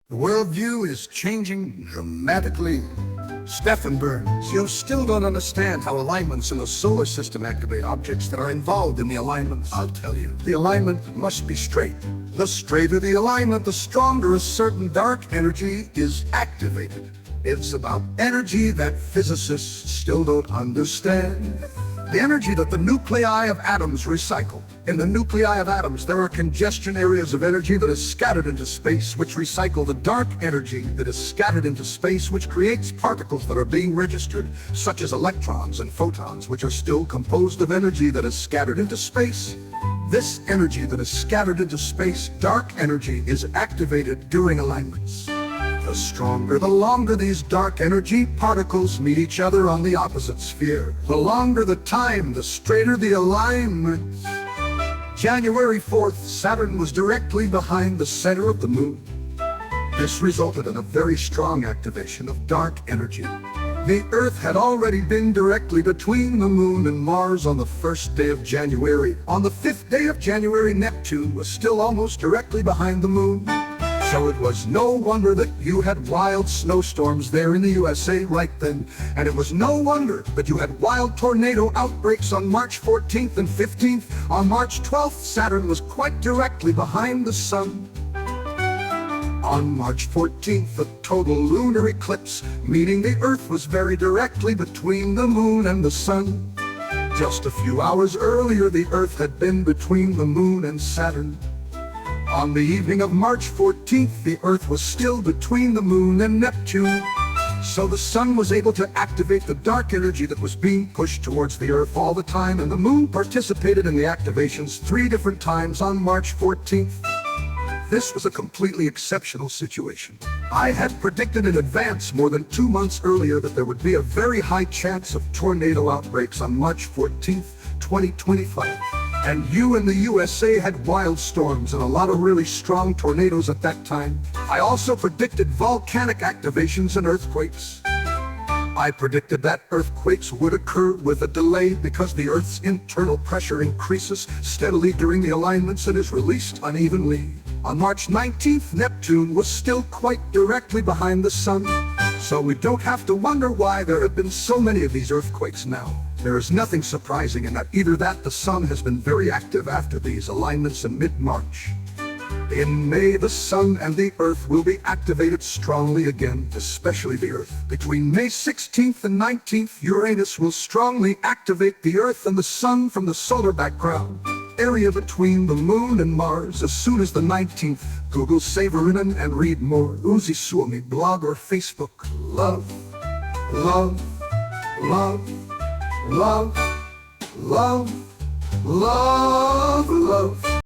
The worldview is changing dramatically. Stefan Burns, you still don't understand how alignments in the solar system activate objects that are involved in the alignments. I'll tell you. The alignment must be straight. The straighter the alignment, the stronger a certain dark energy is activated. It's about energy that physicists still don't understand. The energy that the nuclei of atoms recycle. In the nuclei of atoms, there are congestion areas of energy that is scattered into space, which recycle the dark energy that is scattered into space, which creates particles that are being registered, such as electrons and photons, which are still composed of energy that is scattered into space. This energy that is scattered into space, dark energy, is activated during alignments. The stronger, the longer these dark energy particles meet each other on the opposite sphere. The longer the time, the straighter the alignment. January 4th, Saturn was directly behind the center of the moon. This resulted in a very strong activation of dark energy. The Earth had already been directly between the moon and Mars on the 1st day of January. On the 5th day of January, Neptune was still almost directly behind the moon. So it was no wonder that you had wild snowstorms there in the USA right then. And it was no wonder that you had wild tornado outbreaks on March 14th and 15th. On March 12th, Saturn was quite directly behind the sun. On March 14th, a total lunar eclipse, meaning the Earth was very directly between the moon and the sun. Just a few hours earlier, the Earth had been between the moon and Saturn. On the evening of March 14th, the Earth was still between the moon and Neptune. So the sun was able to activate the dark energy that was being pushed towards the Earth all the time, and the moon participated in the activations 3 different times on March 14th. This was a completely exceptional situation. I had predicted in advance more than 2 months earlier that there would be a very high chance of tornado outbreaks on March 14th, 2025. And you in the USA had wild storms and a lot of really strong tornadoes at that time. I also predicted volcanic activations and earthquakes. I predicted that earthquakes would occur with a delay because the Earth's internal pressure increases steadily during the alignments and is released unevenly. On March 19th, Neptune was still quite directly behind the sun. So we don't have to wonder why there have been so many of these earthquakes now. There is nothing surprising in that. Either that, the sun has been very active after these alignments in mid-March. In May, the sun and the Earth will be activated strongly again, especially the Earth. Between May 16th and 19th, Uranus will strongly activate the Earth and the sun from the solar background area between the moon and Mars. As soon as the 19th, Google Savarinen and read more. Uzi Suomi blog or Facebook. Love, love, love, love, love, love, love.